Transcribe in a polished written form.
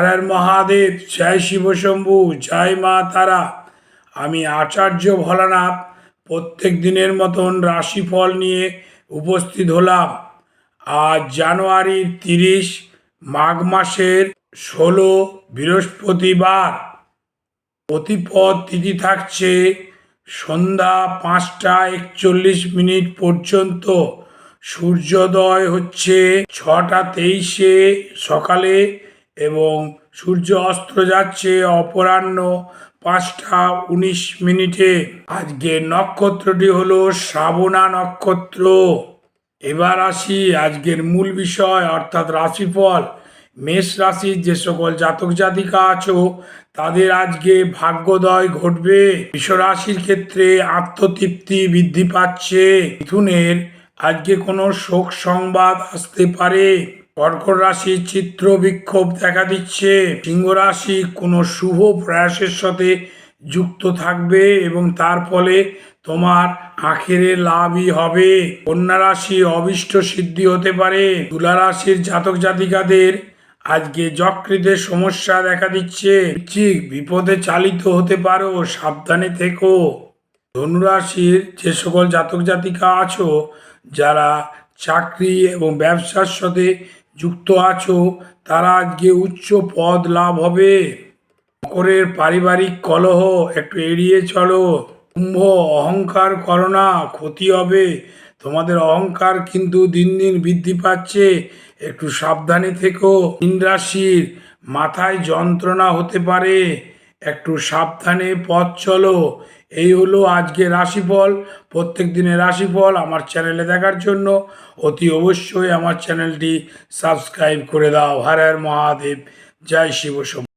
হর মহাদেব, জয় শিব শম্ভু, জয় মা তারা। আমি আচার্য ভোলানাথ প্রত্যেক দিনের মতন রাশিফল নিয়ে উপস্থিত হলাম। আজ জানুয়ারির 30, মাঘ মাসের 16, বৃহস্পতিবার। প্রতিপদ তিথি থাকছে সন্ধ্যা 5টা 41 পর্যন্ত। সূর্যোদয় হচ্ছে 6টা 23 সকালে এবং সূর্য অস্ত যাচ্ছে অপরাহ্ন 5টা 19। আজকে নক্ষত্রটি হলো শ্রাবণা নক্ষত্র। এবার আসি আজকের মূল বিষয় অর্থাৎ রাশিফল। মেষ রাশির যে সকল জাতক জাতিকা আছো তাদের আজকে ভাগ্যোদয় ঘটবে। বৃষ রাশির ক্ষেত্রে আত্মতৃপ্তি বৃদ্ধি পাচ্ছে। মিথুনের আজকে কোনো শোক সংবাদ আসতে পারে। কর্কট রাশি চিত্র বিক্ষোভ দেখা দিচ্ছে। সিংহ রাশি কোনো শুভ প্রয়াসের সাথে যুক্ত থাকবে এবং তার ফলে তোমার আখেরে লাভই হবে। কন্যা রাশি অভীষ্ট সিদ্ধি হতে পারে। তুলা রাশির জাতক জাতিকাদের আজকে যকৃতের সমস্যা দেখা দিচ্ছে। বৃশ্চিক বিপদে চালিত হতে পারো, সাবধানে থেকো। ধনুরাশির যে সকল জাতক জাতিকা আছো যারা চাকরি এবং ব্যবসার সাথে যুক্ত আছো তারা আজকে উচ্চ পদ লাভ হবে। মকরের পারিবারিক কলহ একটু এড়িয়ে চলো। কুম্ভ অহংকার করো না, ক্ষতি হবে। তোমাদের অহংকার কিন্তু দিন দিন বৃদ্ধি পাচ্ছে, একটু সাবধানে থেকো। মীন রাশির মাথায় যন্ত্রণা হতে পারে, একটু সাবধানে পথ চলো। এই হলো আজকে রাশিফল। প্রত্যেক দিনের রাশিফল আমার চ্যানেলে দেখার জন্য অতি অবশ্যই আমার চ্যানেলটি সাবস্ক্রাইব করে দাও। হর হর মহাদেব, জয় শিব শম্ভু।